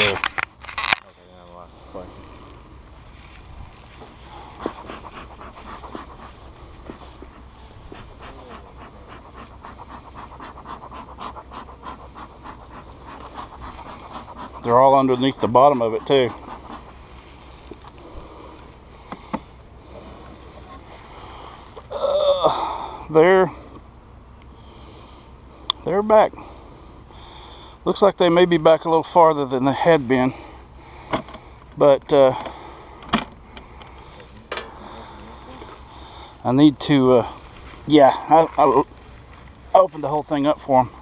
there. Okay, now the light is flashing. They're all underneath the bottom of it too. They're back. Looks like they may be back a little farther than they had been, but I need to yeah, I opened the whole thing up for them.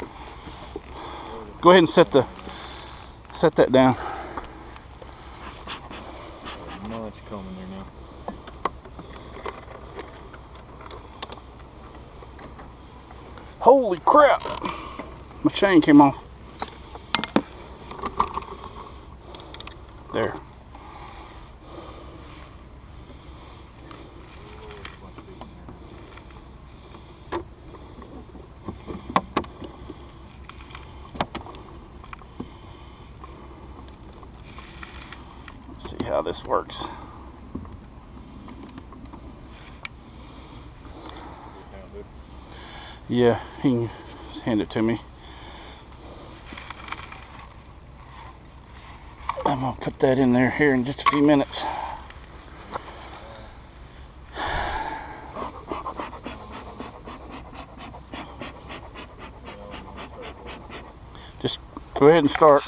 Go ahead and set that down. Much coming there now. Holy crap! My chain came off. There. Let's see how this works. Yeah, he can just hand it to me. I'm gonna put that in there here in just a few minutes. Just go ahead and start.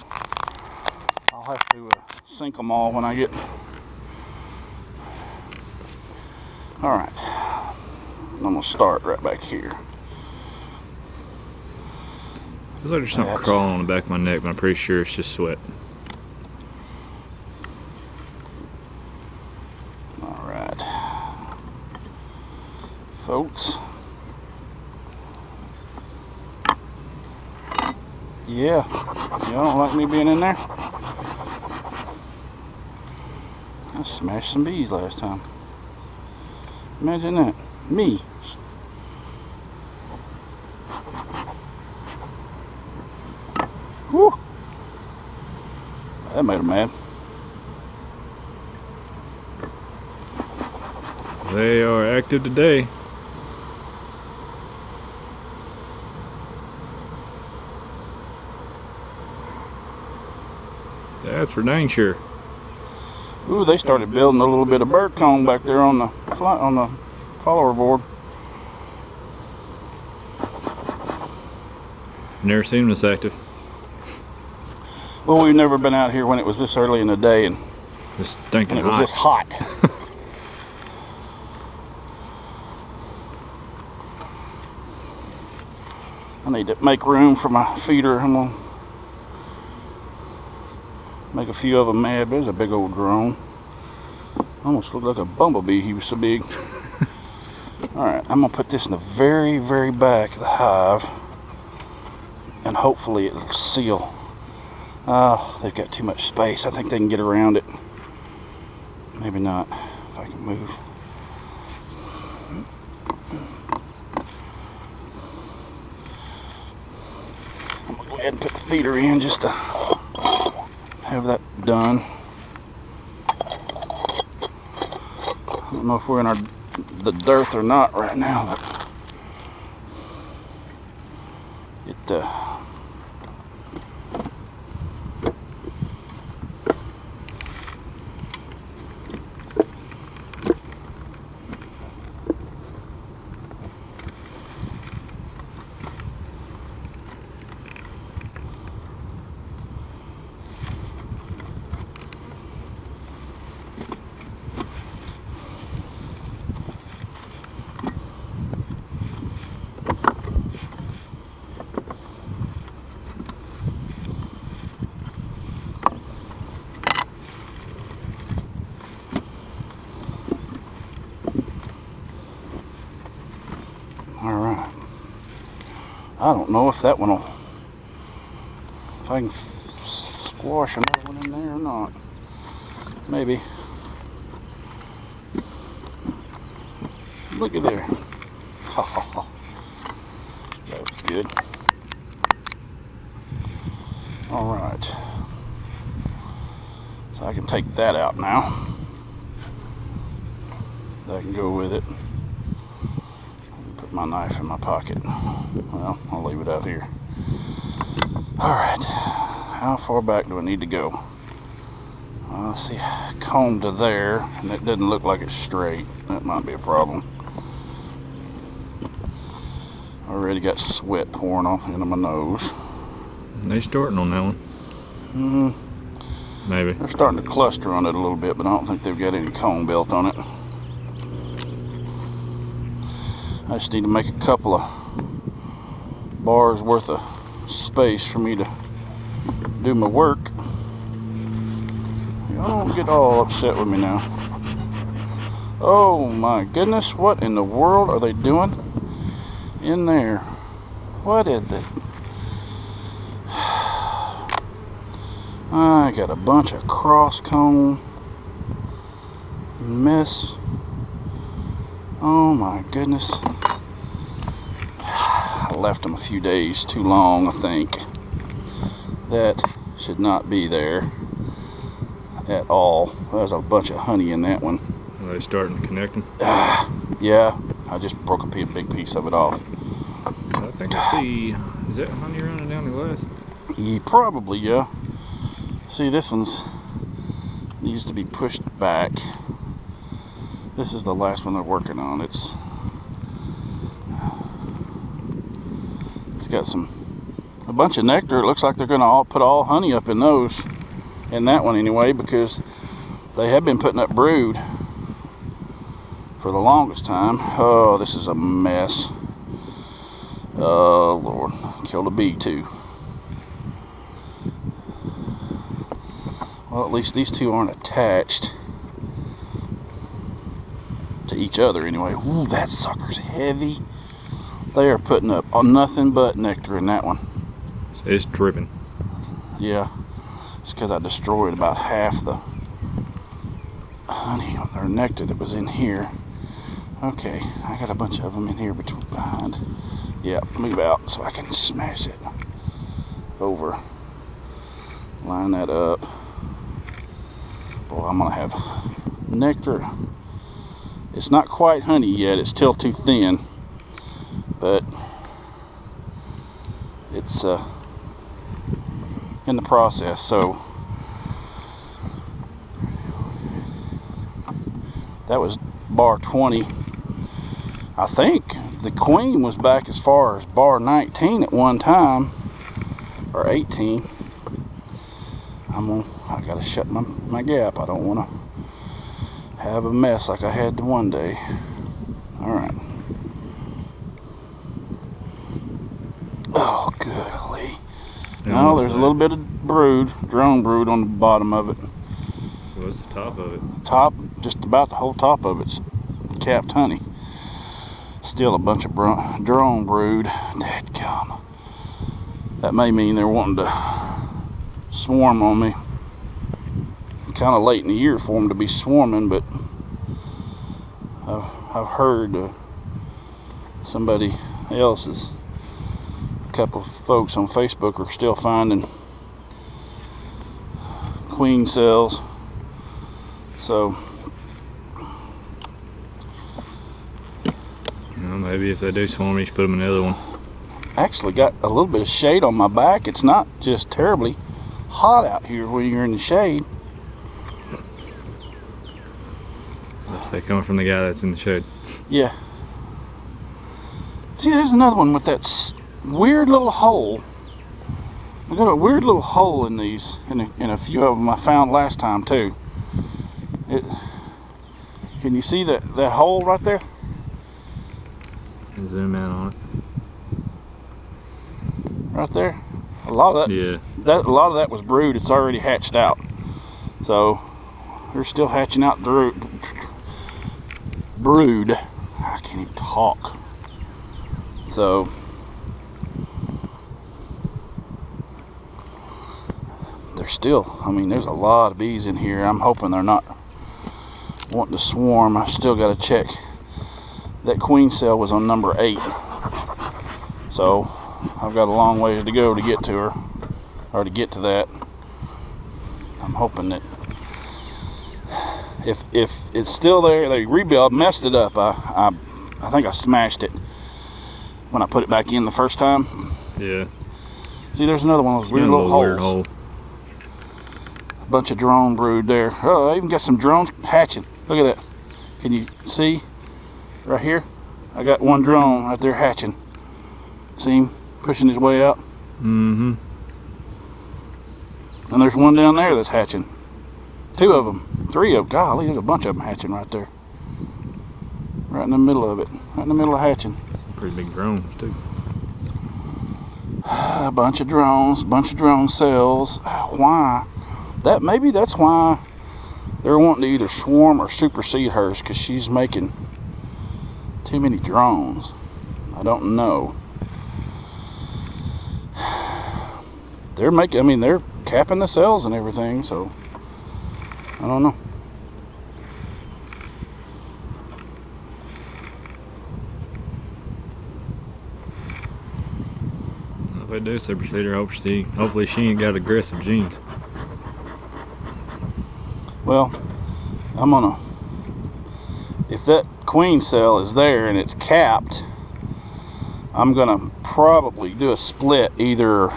I'll have to sync them all when I get. All right, I'm gonna start right back here. Looks like there's something crawling on the back of my neck, but I'm pretty sure it's just sweat. All right, folks. Yeah, you don't like me being in there? I smashed some bees last time. Imagine that. Me. Whew. That made them mad. They are active today. That's for dang sure. Ooh, they started building a little bit of bird cone back there on the follower board. Never seen them this active. Well, we've never been out here when it was this early in the day and Just stinking it was this hot. hot. I need to make room for my feeder. I'm gonna make a few of them mad. There's a big old drone. Almost looked like a bumblebee. He was so big. All right, I'm gonna put this in the very, very back of the hive, and hopefully it'll seal. Oh, they've got too much space. I think they can get around it. Maybe not, if I can move. I'm gonna go ahead and put the feeder in just to have that done. I don't know if we're in the dirt or not right now, but it all right. I don't know if that one will, if I can squash another one in there or not. Maybe. Look at there. Ha ha ha. That was good. All right. So I can take that out now. That can go with it. Put my knife in my pocket. Well, I'll leave it out here. Alright, how far back do I need to go? Let's see, comb to there, and it doesn't look like it's straight. That might be a problem. Already got sweat pouring off into my nose. They starting on that one. Maybe. They're starting to cluster on it a little bit, but I don't think they've got any comb built on it. I just need to make a couple of bars worth of space for me to do my work. Y'all don't get all upset with me now. Oh my goodness, what in the world are they doing in there? What is it? I got a bunch of cross comb mess. Oh my goodness. I left them a few days too long, I think. That should not be there at all. There's a bunch of honey in that one. Are they starting to connect them? Yeah, I just broke a big piece of it off. I think I see. Is that honey running down the glass? Yeah, probably, yeah. See, this one's needs to be pushed back. This is the last one they're working on. It's got a bunch of nectar. It looks like they're gonna all put all honey up in those, in that one anyway, because they have been putting up brood for the longest time. Oh, this is a mess. Oh Lord, killed a bee too. Well, at least these two aren't attached to each other anyway. Ooh, that sucker's heavy. They are putting up nothing but nectar in that one. So it's dripping. Yeah, it's because I destroyed about half the honey or nectar that was in here. Okay, I got a bunch of them in here behind. Yeah, move out so I can smash it over. Line that up. Boy, I'm gonna have nectar. It's not quite honey yet, it's still too thin, but it's in the process. So that was bar 20. I think the queen was back as far as bar 19 at one time, or 18. I gotta shut my gap. I don't want to have a mess like I had the one day. All right. Oh, golly. Now there's a little bit of brood, drone brood on the bottom of it. What's the top of it? Top, just about the whole top of it's capped honey. Still a bunch of drone brood. Dadgum. That may mean they're wanting to swarm on me. Kind of late in the year for them to be swarming, but I've heard somebody else's, a couple of folks on Facebook are still finding queen cells. So maybe if they do swarm, you should put them in the other one. Actually got a little bit of shade on my back. It's not just terribly hot out here when you're in the shade. Let's say coming from the guy that's in the shade. Yeah. See, there's another one with that weird little hole. I got a weird little hole in these, in a few of them I found last time too. Can you see that hole right there? Zoom in on it. Right there. A lot of that. Yeah. A lot of that was brood. It's already hatched out. So they're still hatching out brood. I can't even talk. So they're still, I mean, there's a lot of bees in here. I'm hoping they're not wanting to swarm. I still got to check. That queen cell was on number 8. So I've got a long ways to go to get to her, or to get to that. I'm hoping that if it's still there, they rebuilt, messed it up. I think I smashed it when I put it back in the first time. Yeah. See, there's another one of those weird little holes. Weird hole. A bunch of drone brood there. Oh, I even got some drones hatching. Look at that. Can you see right here? I got one drone right there hatching. See him pushing his way out? Mm-hmm. And there's one down there that's hatching. 2 of them. 3 of them. Golly, there's a bunch of them hatching right there. Right in the middle of it. Right in the middle of hatching. Pretty big drones, too. A bunch of drones. A bunch of drone cells. Why? Maybe that's why they're wanting to either swarm or supersede hers, because she's making too many drones. I don't know. They're capping the cells and everything, so I don't know. If they do supersede her, hopefully she ain't got aggressive genes. Well, if that queen cell is there and it's capped, I'm gonna probably do a split either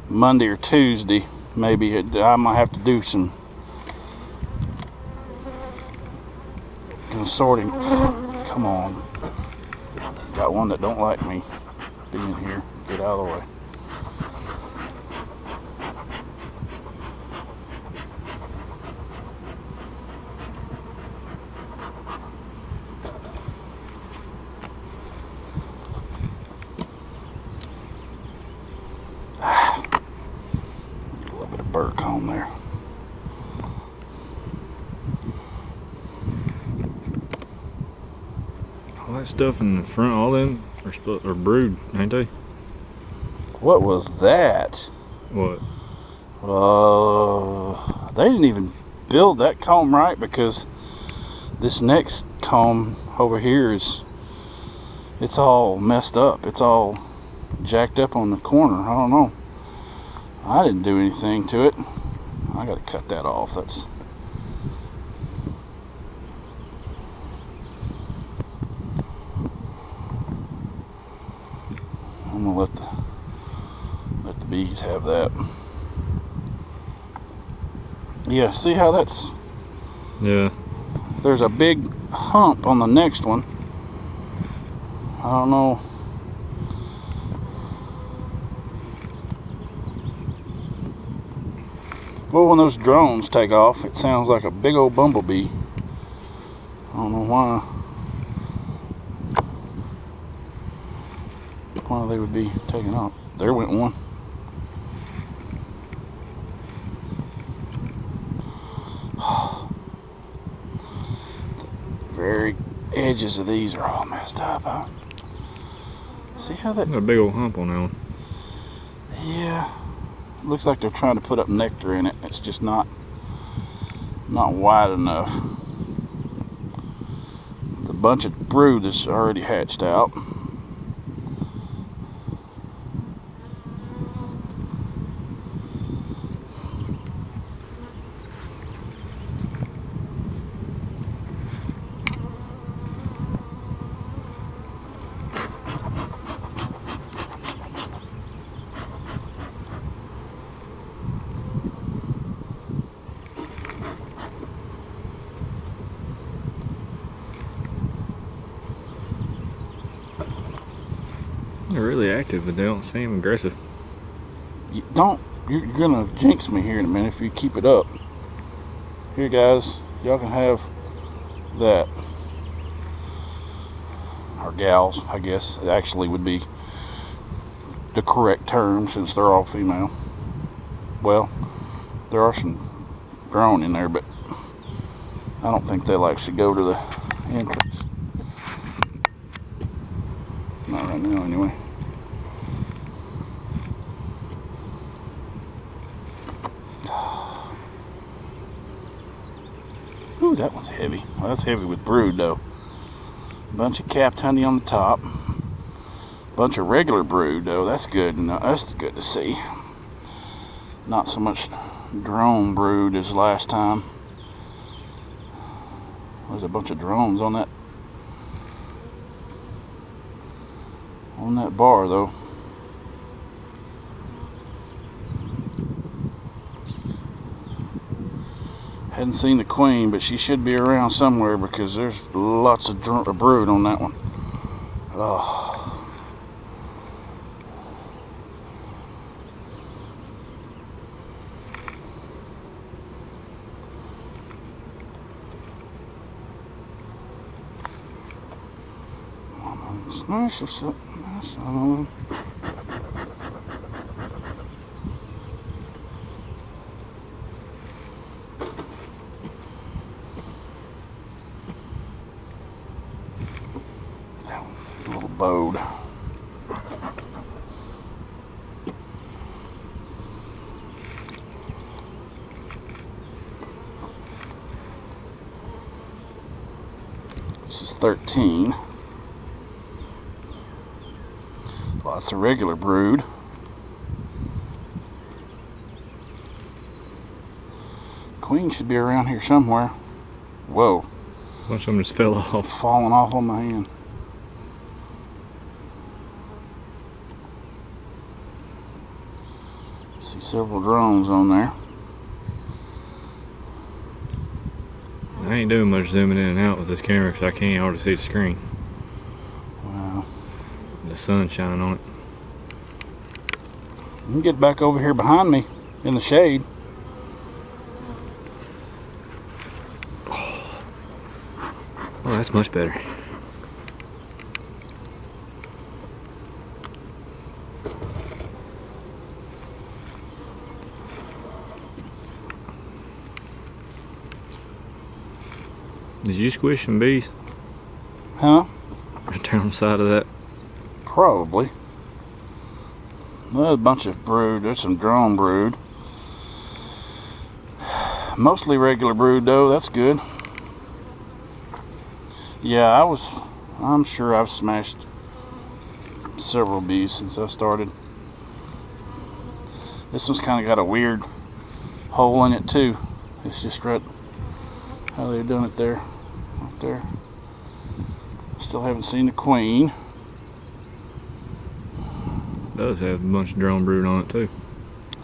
Monday or Tuesday. Maybe I might have to do some sorting. Come on, got one that don't like me being here. Get out of the way. A little bit of burr comb there. All that stuff in the front, all them are brood, ain't they? What was that? What? They didn't even build that comb right, because this next comb over here it's all messed up. It's all jacked up on the corner. I don't know. I didn't do anything to it. I gotta cut that off. That's I'm gonna let the bees have that. Yeah, see how that's... Yeah. There's a big hump on the next one. I don't know. Well, when those drones take off, it sounds like a big old bumblebee. I don't know why. Why they would be taking off. There went one. The very edges of these are all messed up. Huh? See how that... Got a big old hump on that one. Yeah. Looks like they're trying to put up nectar in it. It's just not wide enough. It's a bunch of brood that's already hatched out. They're really active, but they don't seem aggressive. You're gonna jinx me here in a minute if you keep it up. Here, guys, y'all can have that. Or gals, I guess it actually would be the correct term, since they're all female. Well, there are some drone in there, but I don't think they'll actually go to the entrance. Not right now, anyway. Ooh, that one's heavy. Well, that's heavy with brood, though. Bunch of capped honey on the top. Bunch of regular brood, though. That's good. No, that's good to see. Not so much drone brood as last time. There's a bunch of drones on that bar though. Hadn't seen the queen, but she should be around somewhere because there's lots of brood on that one. Oh. Smash or something. A little bowed. This is 13. Lots of regular brood. Queen should be around here somewhere. Whoa. A bunch of them just fell off. Falling off on my hand. See several drones on there. I ain't doing much zooming in and out with this camera because I can't hardly see the screen. Wow. The sun's shining on it. You can get back over here behind me in the shade. Oh, that's much better. Did you squish some bees? Huh? Turn on the side of that. Probably. Well, a bunch of brood. There's some drone brood. Mostly regular brood though. That's good. Yeah, I'm sure I've smashed several bees since I started. This one's kind of got a weird hole in it too. It's just right how they're doing it there. Up there. Still haven't seen the queen. Does have a bunch of drone brood on it too.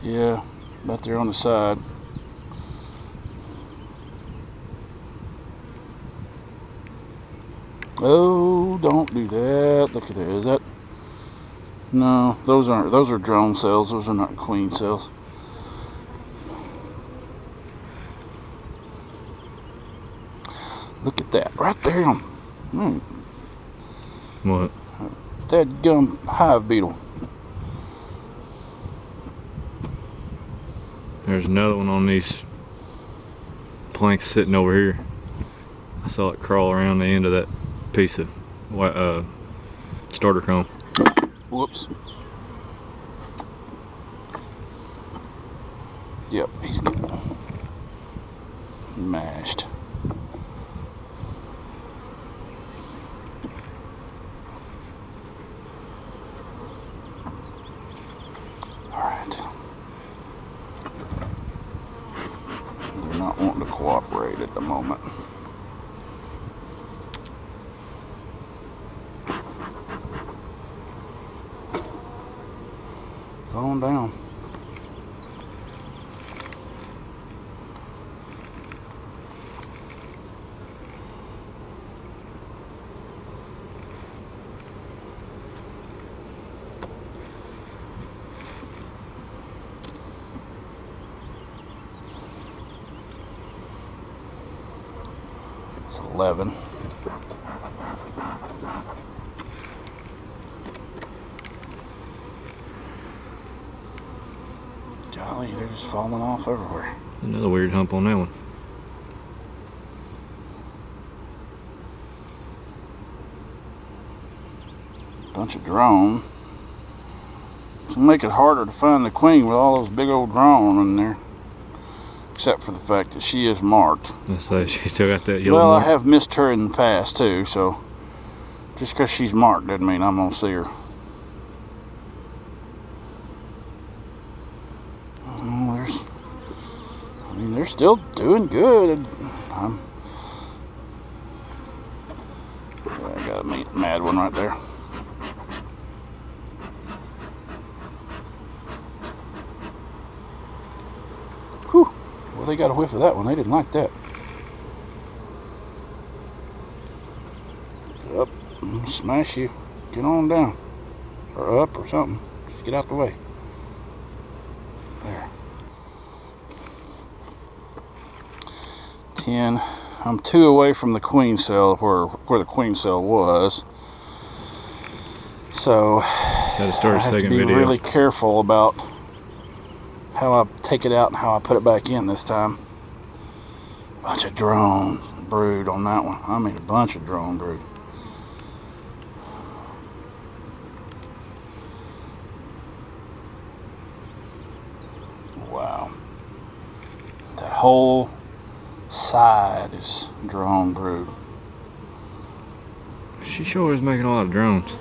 Yeah, about there on the side. Oh, don't do that. Look at that. Is that? No, those aren't. Those are drone cells. Those are not queen cells. Look at that right there. What? That gum hive beetle. There's another one on these planks sitting over here. I saw it crawl around the end of that piece of starter comb. Whoops. Yep, he's getting mashed. Alright. They're not wanting to cooperate at the moment. Going down. It's 11. Golly, they're just falling off everywhere. Another weird hump on that one. Bunch of drone. It's gonna make it harder to find the queen with all those big old drone in there. Except for the fact that she is marked. Let's say she still got that yellow Well, mark. I have missed her in the past too, so just because she's marked doesn't mean I'm gonna see her. They're still doing good. I got a mad one right there. Whew. Well, they got a whiff of that one. They didn't like that. Up, smash you. Get on down, or up, or something. Just get out the way. There. 10. I'm 2 away from the queen cell where the queen cell was. So Just had to start a I have to second be video. really careful about how I take it out and how I put it back in this time. Bunch of drone brood on that one. I mean, a bunch of drone brood. Wow. That whole side is drone brood. She sure is making a lot of drones.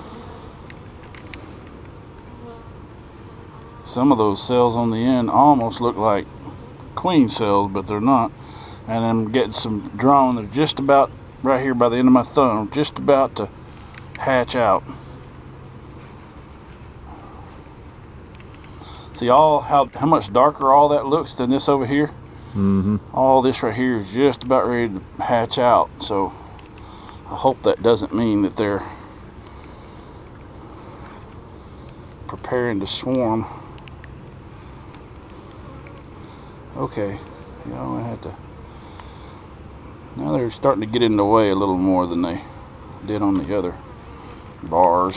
Some of those cells on the end almost look like queen cells, but they're not. And I'm getting some drone. They're just about right here by the end of my thumb, just about to hatch out. See how much darker all that looks than this over here? Mm-hmm. All this right here is just about ready to hatch out. So I hope that doesn't mean that they're preparing to swarm. Okay, yeah, I had to. Now they're starting to get in the way a little more than they did on the other bars.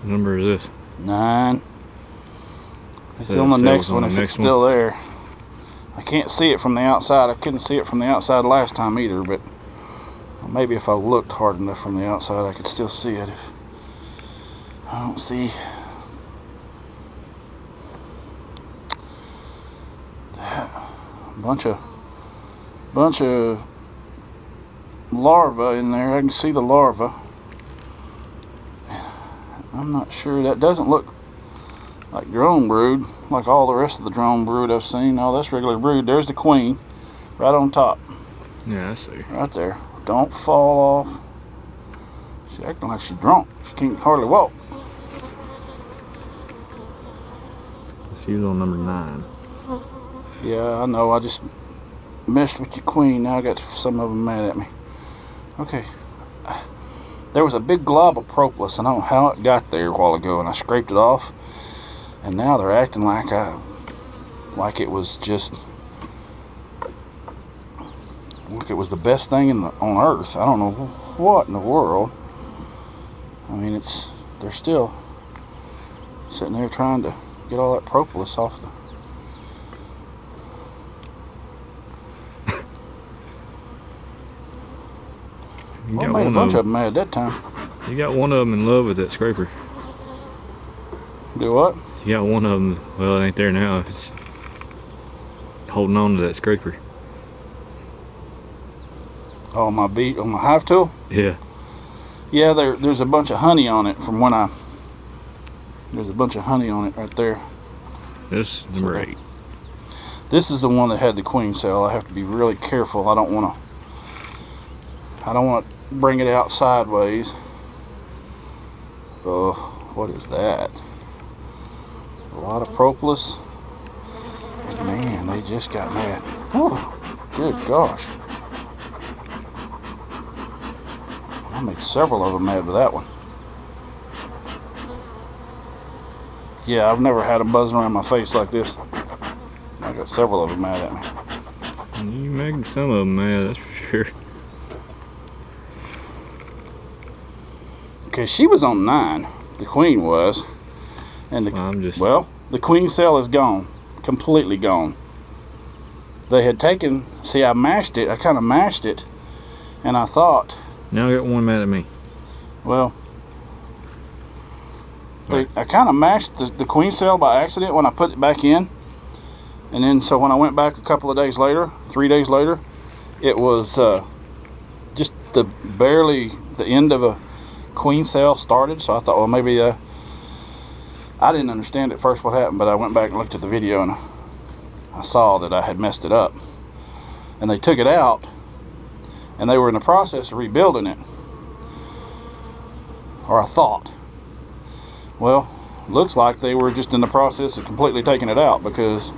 What number is this? 9. It's So on the it next sells on one the if next it's still there. I can't see it from the outside. I couldn't see it from the outside last time either, but maybe if I looked hard enough from the outside I could still see it. If I don't see that. Bunch of larvae in there. I can see the larvae. I'm not sure. That doesn't look like drone brood, like all the rest of the drone brood I've seen. Oh, that's regular brood. There's the queen, right on top. Yeah, I see. Right there. Don't fall off. She's acting like she's drunk. She can't hardly walk. She was on number 9. Yeah, I know. I just messed with your queen. Now I got some of them mad at me. Okay. There was a big glob of propolis. I don't know how it got there a while ago, and I scraped it off. And now they're acting like it was just, like it was the best thing on earth. I don't know what in the world. I mean, they're still sitting there trying to get all that propolis off the. You Well, got I made a one bunch of of them mad that time. You got one of them in love with that scraper. Do what? You got one of them. Well, it ain't there now. It's holding on to that scraper. Oh, my beat on my hive tool? Yeah. Yeah, there's a bunch of honey on it from when there's a bunch of honey on it right there. This is number 8. This is the one that had the queen cell. I have to be really careful. I don't want to bring it out sideways. Oh, what is that? A lot of propolis. Man, they just got mad. Oh, good gosh. I made several of them mad with that one. Yeah, I've never had them buzzing around my face like this. I got several of them mad at me. You making some of them mad, that's for sure. Okay, she was on 9. The queen was. And well, the queen cell is gone. Completely gone. They had taken, see, I mashed it. I kind of mashed it. And I thought, Now I got one mad at me. well, Right. I kind of mashed the queen cell by accident when I put it back in. And then, so when I went back a couple of days later, 3 days later, it was just barely the end of a queen cell started. So I thought, well, maybe I didn't understand at first what happened, but I went back and looked at the video and I saw that I had messed it up. And they took it out and they were in the process of rebuilding it. Or I thought. Well, looks like they were just in the process of completely taking it out, because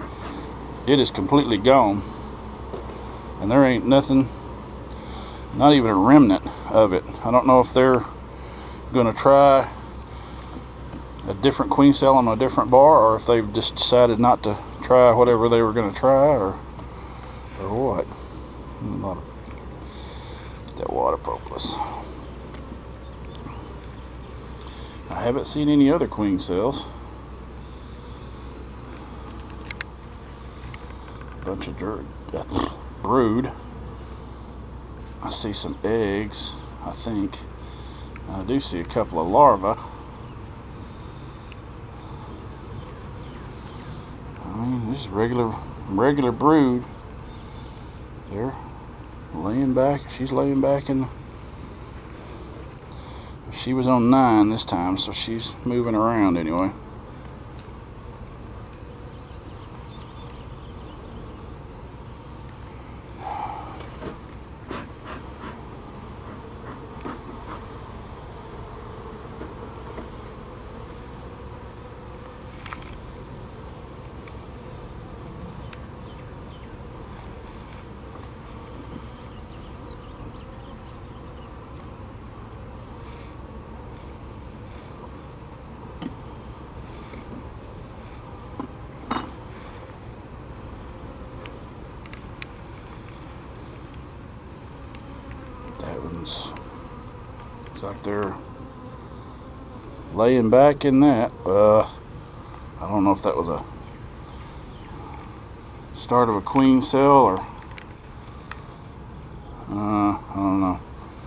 it is completely gone. And there ain't nothing, not even a remnant of it. I don't know if they're going to try a different queen cell on a different bar, or if they've just decided not to try whatever they were going to try, or what. Get that water propolis. I haven't seen any other queen cells. Bunch of brood. I see some eggs, I think. I do see a couple of larvae. I mean, this is regular brood. They're laying back. She's laying back in. She was on 9 this time, so she's moving around anyway. Looks like they're laying back in that. I don't know if that was a start of a queen cell, or I don't know.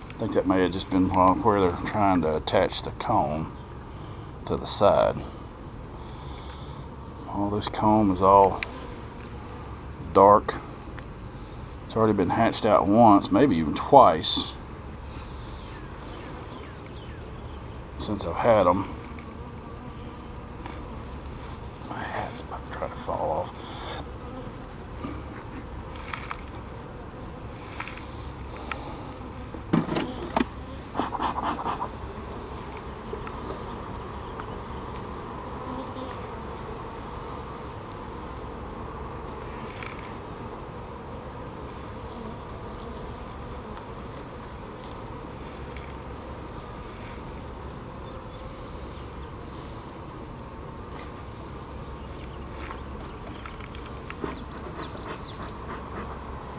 I think that may have just been where they're trying to attach the comb to the side. All this comb is all dark. It's already been hatched out once, maybe even twice, since I've had them. My hat's about to try to fall off.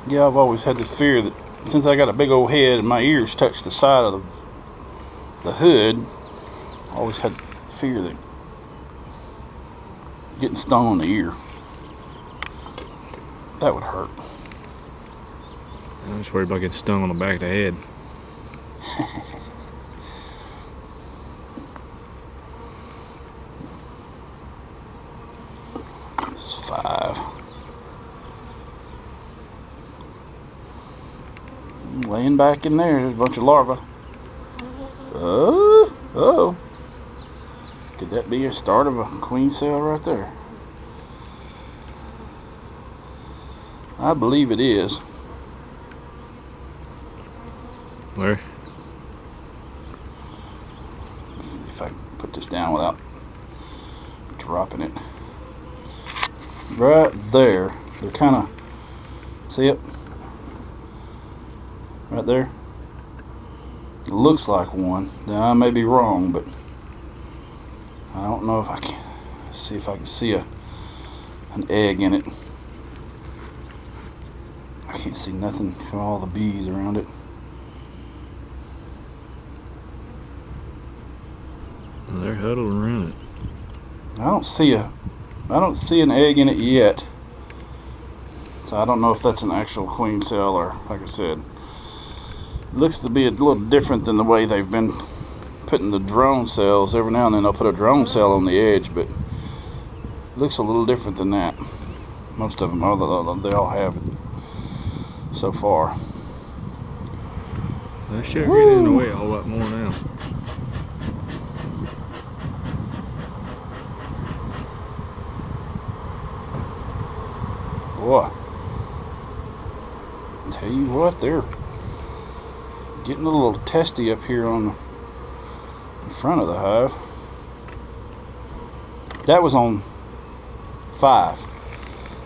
Yeah, I've always had this fear that since I got a big old head and my ears touch the side of the hood, I always had fear that getting stung on the ear, that would hurt. I'm just worried about getting stung on the back of the head. This is 5. Laying back in there, there's a bunch of larvae. Oh. Could that be a start of a queen cell right there? I believe it is. Where? If I can put this down without dropping it. Right there. They're kind of, see it? Right there. It looks like one. Now I may be wrong, but I don't know if I can see if I can see an egg in it. I can't see nothing from all the bees around it. They're huddled around it. I don't see an egg in it yet. So I don't know if that's an actual queen cell, or like I said, it looks to be a little different than the way they've been putting the drone cells. Every now and then they'll put a drone cell on the edge, but it looks a little different than that. Most of them, they all have it so far. They're sure getting in the way a whole lot more now. Boy, tell you what, they're getting a little testy up here on the front of the hive. That was on 5,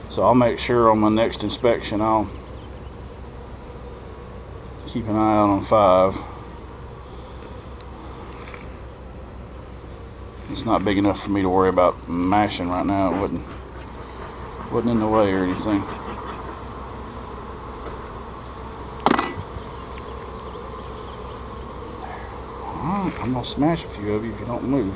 so I'll make sure on my next inspection I'll keep an eye out on 5. It's not big enough for me to worry about mashing right now. It wasn't in the way or anything. I'm gonna smash a few of you if you don't move.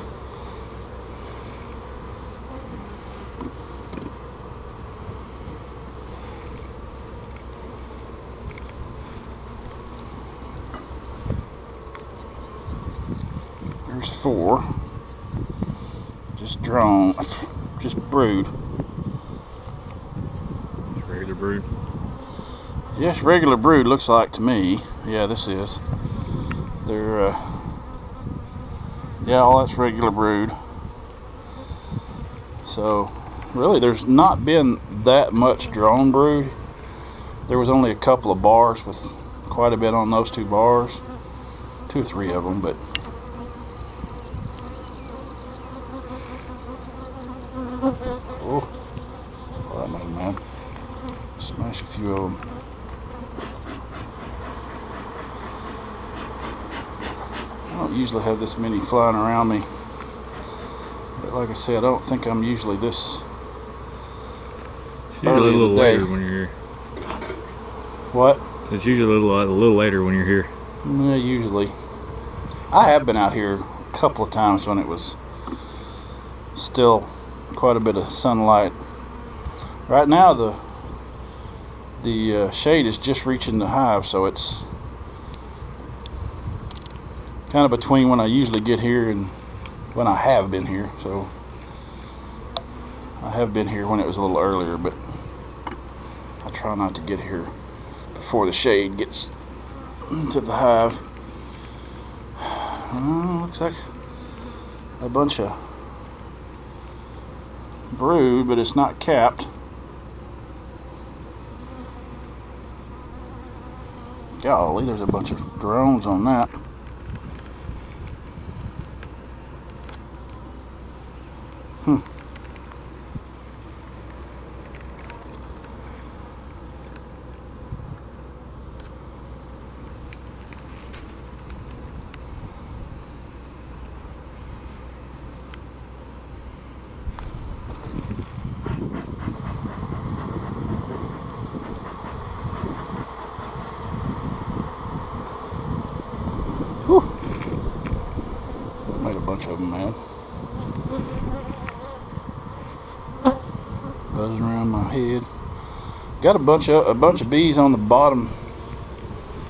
There's 4. Just drone, just brood. It's regular brood. Yes, regular brood looks like to me. Yeah, this is. They're yeah, all that's regular brood. So really there's not been that much drone brood. There was only a couple of bars with quite a bit on those 2 bars. 2 or 3 of them, but oh, well, that made me mad. Smash a few of them. I don't usually have this many flying around me, but like I said, I don't think I'm usually this It's usually a little later when you're here. What? It's usually a little later when you're here. Yeah, usually. I have been out here a couple of times when it was still quite a bit of sunlight. Right now the shade is just reaching the hive, so it's kind of between when I usually get here and when I have been here. So I have been here when it was a little earlier, but I try not to get here before the shade gets into the hive. Looks like a bunch of brood, but it's not capped. Golly, there's a bunch of drones on that. Whew. Made a bunch of them mad. Buzzing around my head. Got a bunch of bees on the bottom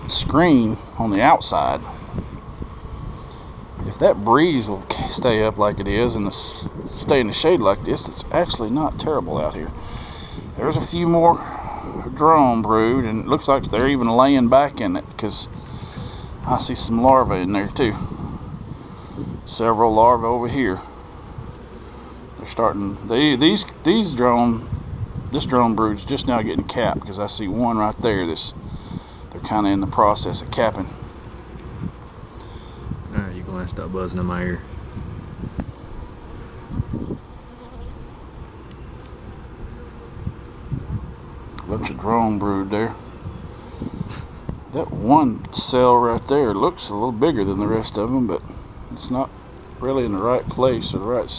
screen on the outside. If that breeze will stay up like it is and stay in the shade like this, it's actually not terrible out here. There's a few more drone brood, and it looks like they're even laying back in it because I see some larvae in there too. Several larvae over here. They're starting. This drone brood's just now getting capped because I see one right there. They're kind of in the process of capping. All right, you're gonna have to stop buzzing in my ear. Bunch of drone brood there. That one cell right there looks a little bigger than the rest of them, but it's not really in the right place or the right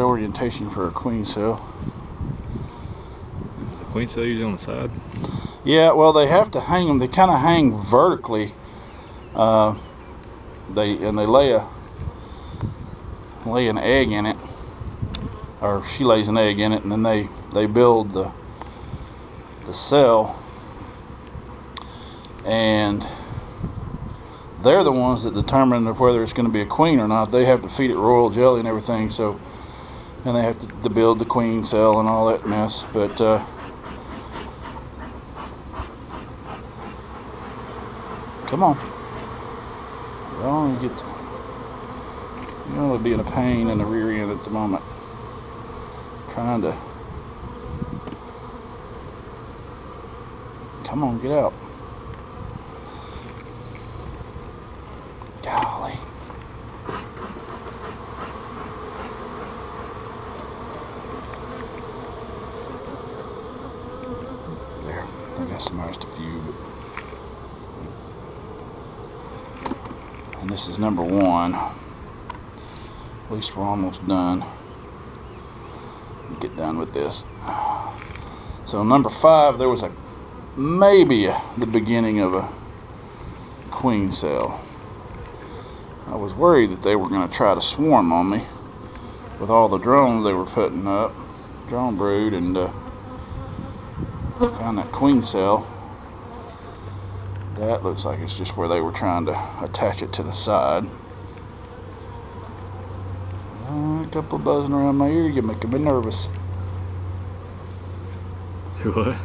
orientation for a queen cell. Is the queen cell usually on the side? Yeah, well, they have to hang them. They kind of hang vertically. They lay an egg in it, or she lays an egg in it, and then they build the cell, and they're the ones that determine whether it's going to be a queen or not. They have to feed it royal jelly and everything, so, and they have to build the queen cell and all that mess. But come on, it'll be in a pain in the rear end at the moment, trying to Come on, get out. Golly. There. I got smashed a few. And this is number 1. At least we're almost done. Get done with this. So number 5, there was maybe the beginning of a queen cell. I was worried that they were going to try to swarm on me with all the drones they were putting up, drone brood, and found that queen cell. That looks like it's just where they were trying to attach it to the side. A couple of buzzing around my ear, you're making me nervous. What?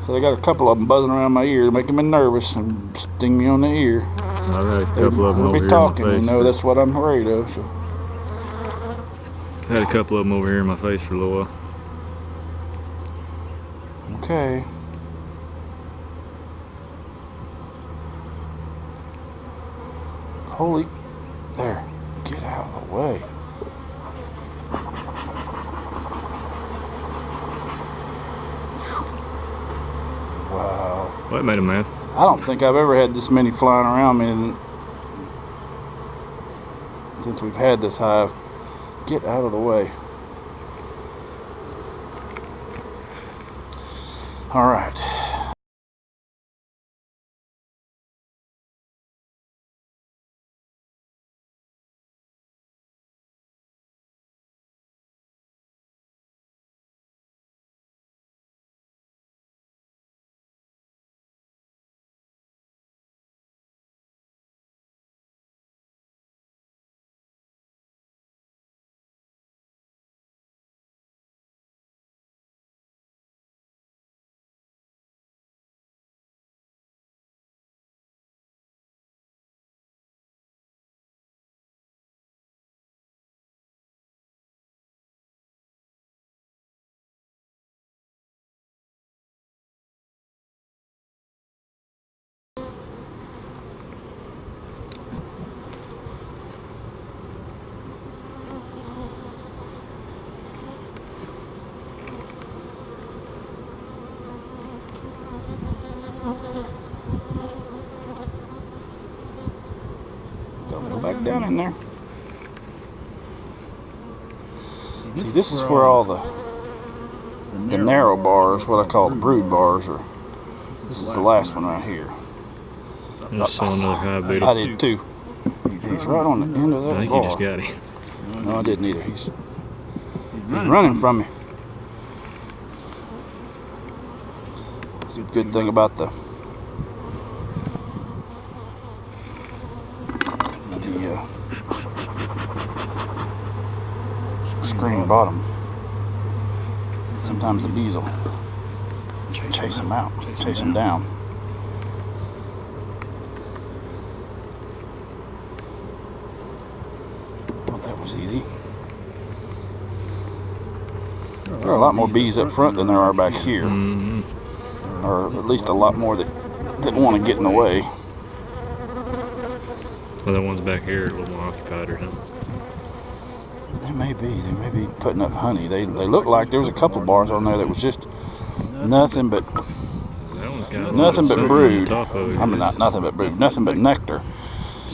So I got a couple of them buzzing around my ear, making me nervous and sting me on the ear. I got a couple of them over We'll be here talking, in my face. you know, that's what I'm afraid of. So. I had a couple of them over here in my face for a little while. Okay. Holy, there, get out of the way. Wow. What made them mad? I don't think I've ever had this many flying around me since we've had this hive. Get out of the way. All right. Go back down in there. See, this is where all the narrow bars, what I call the brood bars, or this is the last one right here. I just saw another hive beetle. I did too. He's right on the end of that I think bar. you just got him. No, I didn't either. He's running from me. It's a good thing about the screen bottom. Sometimes the bees will chase them out, chase them down. Well, that was easy. There are a lot more bees up front than there are back here. Or at least a lot more that want to get in the way. Well, the ones back here are a little more occupied or something. They may be putting up honey. They look like there was a couple bars on there that was just nothing but brood. I mean, not nothing but brood, nothing but nectar.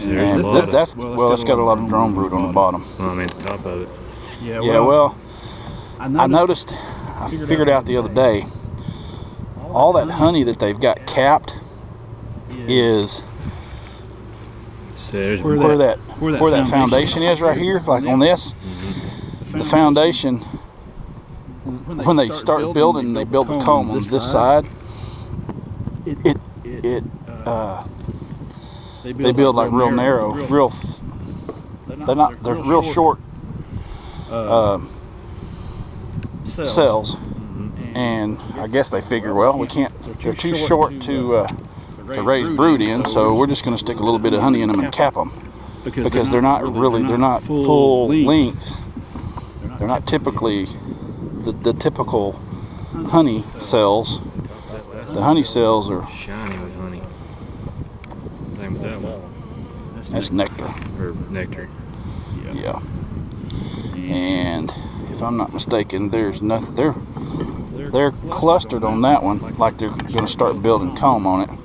And that's got a lot of drone brood on the bottom. Well, I mean, the top of it. Yeah, well, I noticed, I figured out the other day, all that honey that they've got capped is where that foundation is right here, like on this. The foundation, when they start building, they build the comb on this side. They build like real narrow, they're real short cells, and I guess they figure, well, they're too short to raise brood in, so we're just going to stick a little bit of honey in them and cap them, because they're not full length. They're not typically the typical honey cells The honey cells are shiny with honey. Same with that one. that's nectar. Or nectar. Yeah. And if I'm not mistaken, there's nothing. They're clustered on that one, like they're going to start building comb on it.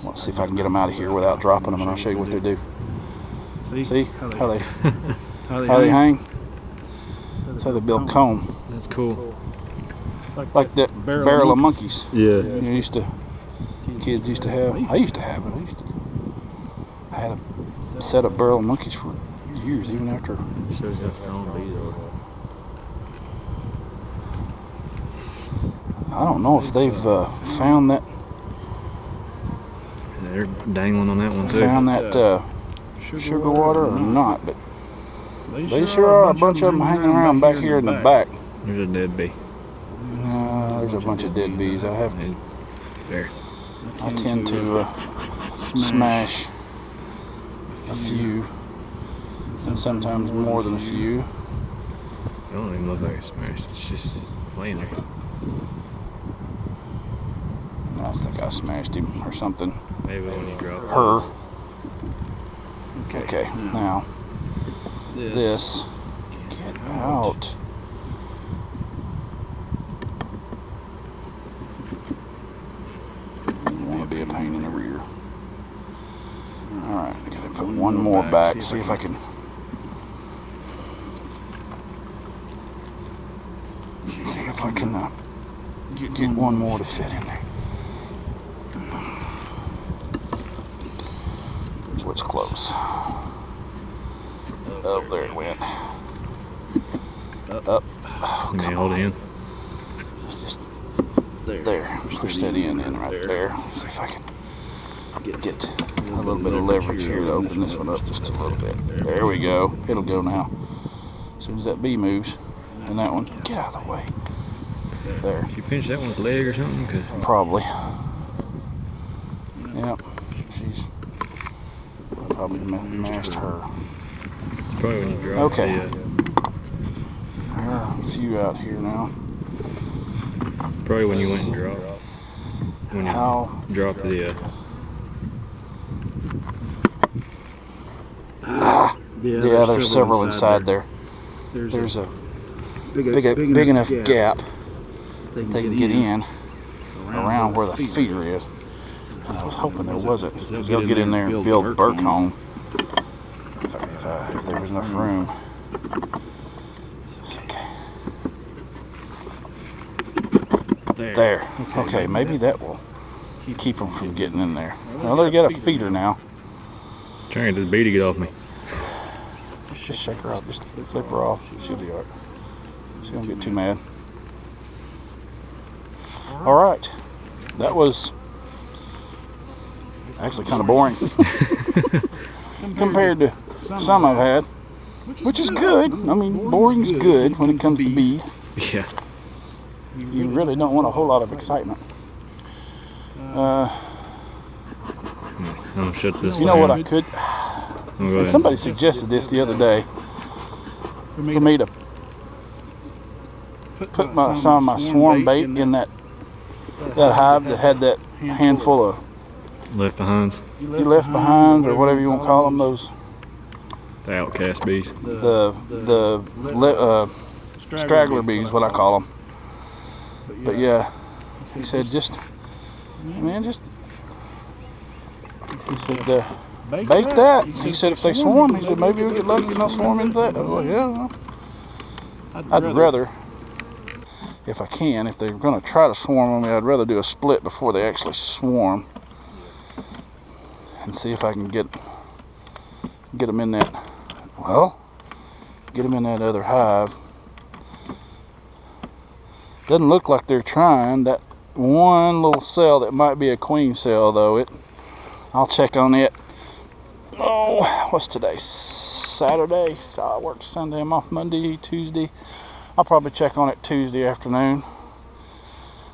Let's see if I can get them out of here without dropping them, and I'll show you what they do. See how they hang? That's how they build comb. That's cool. Like that barrel of monkeys. Yeah. Kids used to have. I used to have it. I had a set of barrel of monkeys for years, even after. Shows how strong bees are. I don't know if they've found that. They're dangling on that one too. Found that sugar water or not, but they sure are a bunch of them hanging around back here in the back. There's a dead bee. There's a bunch of dead bees. I tend to smash a few, and sometimes more than a few. It don't even look like it's smashed. It's just laying there. I think I smashed him or something. Maybe when you drop her. Those. Okay, now this. Get out. You want to be a pain in the rear. Alright, I gotta put one more back. See if I can. See if I can get one more to fit in there. It's close. Oh, there it went. Up. Oh, Can you hold it in? Just there. Push that in right there. See if I can get a little bit of leverage here to open this one up just a little bit. There we go. It'll go now. As soon as that bee moves, and that one, get out of the way. There. Did you pinch that one's leg or something? Cause probably. Yep. She's probably mashed her. Probably when you drop okay. There are a few out here now. Probably when you went and dropped. When you dropped the. Yeah, there's several inside there. There's a big enough gap that they can get in around where the feeder is. And I was hoping there wasn't, because they'll get in there and build bird comb if there was enough room. Okay. There. Okay, maybe that will keep them from getting in there. Well, they got a feeder now. Trying to get the bee to get off me. Just shake her off. Just flip her off. She'll be alright. She won't get too mad. Alright. That was actually kind of boring compared to some I've had, which is good. I mean, boring's good when it comes to bees. Yeah. You really don't want a whole lot of excitement. I'm gonna shut this. You know what I could? Somebody suggested this the other day for me to put some of my swarm bait in that hive that had that handful of left behinds. Left behinds, or whatever you want to call them, those the outcast bees. The straggler bees, what I call them. But yeah, he said he said bake that. He said if they swarm, he said maybe we'll get lucky and they'll swarm into that. Oh yeah. I'd rather, if I can, if they're going to try to swarm on me, I'd rather do a split before they actually swarm, and see if I can get them in that. Well, get them in that other hive. Doesn't look like they're trying. That one little cell that might be a queen cell, though. I'll check on it. Oh, what's today? Saturday. So I work Sunday. I'm off Monday, Tuesday. I'll probably check on it Tuesday afternoon.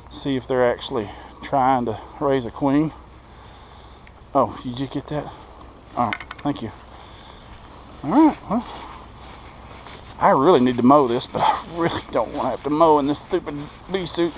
See if they're actually trying to raise a queen. Oh, did you get that? All right, thank you. All right, well, I really need to mow this, but I really don't want to have to mow in this stupid bee suit.